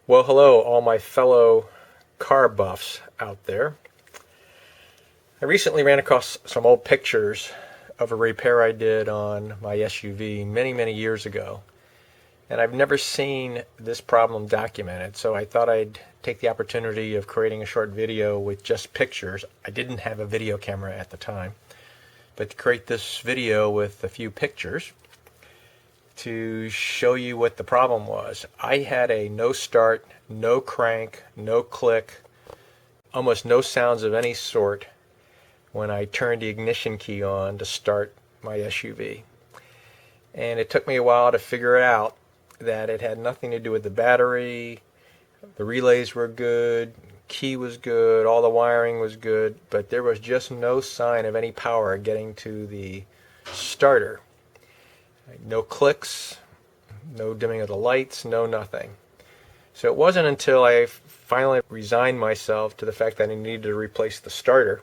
Well, hello, all my fellow car buffs out there. I recently ran across some old pictures of a repair I did on my SUV many years ago. And I've never seen this problem documented, so I thought I'd take the opportunity of creating a short video with just pictures. I didn't have a video camera at the time, but to create this video with a few pictures to show you what the problem was. I had a no start, no crank, no click, almost no sounds of any sort when I turned the ignition key on to start my SUV. And it took me a while to figure it out that it had nothing to do with the battery. The relays were good, key was good, all the wiring was good, but there was just no sign of any power getting to the starter. No clicks, no dimming of the lights, no nothing. So it wasn't until I finally resigned myself to the fact that I needed to replace the starter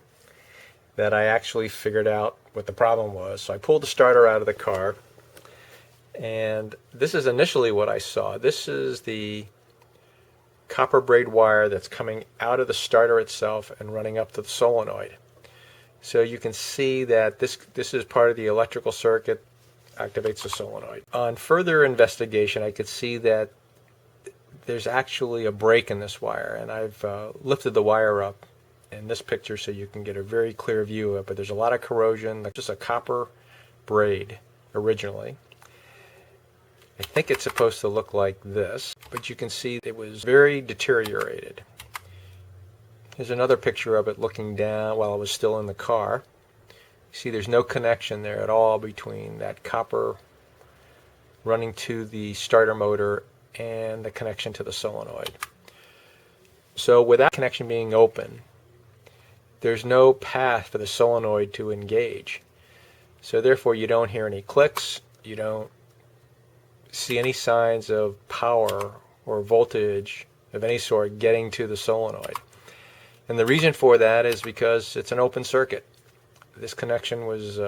that I actually figured out what the problem was. So I pulled the starter out of the car, and this is initially what I saw. This is the copper braid wire that's coming out of the starter itself and running up to the solenoid. So you can see that this is part of the electrical circuit, activates the solenoid. On further investigation, I could see that there's actually a break in this wire, and I've lifted the wire up in this picture so you can get a very clear view of it, but there's a lot of corrosion. Just a copper braid originally. I think it's supposed to look like this, but you can see it was very deteriorated. Here's another picture of it looking down while it was still in the car. See, there's no connection there at all between that copper running to the starter motor and the connection to the solenoid. So with that connection being open, there's no path for the solenoid to engage. So therefore you don't hear any clicks, you don't see any signs of power or voltage of any sort getting to the solenoid. And the reason for that is because it's an open circuit. This connection was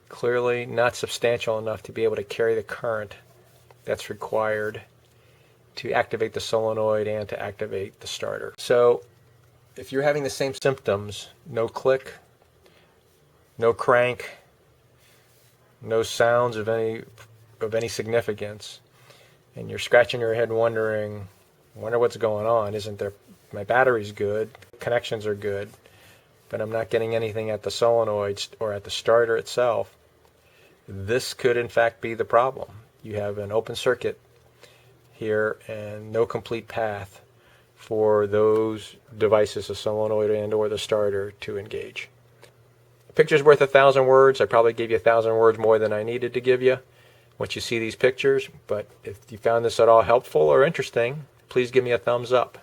clearly not substantial enough to be able to carry the current that's required to activate the solenoid and to activate the starter. So if you're having the same symptoms, no click, no crank, no sounds of any significance, and you're scratching your head wondering, wonder what's going on, isn't there, my battery's good, connections are good, but I'm not getting anything at the solenoids or at the starter itself, this could in fact be the problem. You have an open circuit here and no complete path for those devices, the solenoid and or the starter, to engage. A picture's worth 1,000 words. I probably gave you 1,000 words more than I needed to give you once you see these pictures, but if you found this at all helpful or interesting, please give me a thumbs up.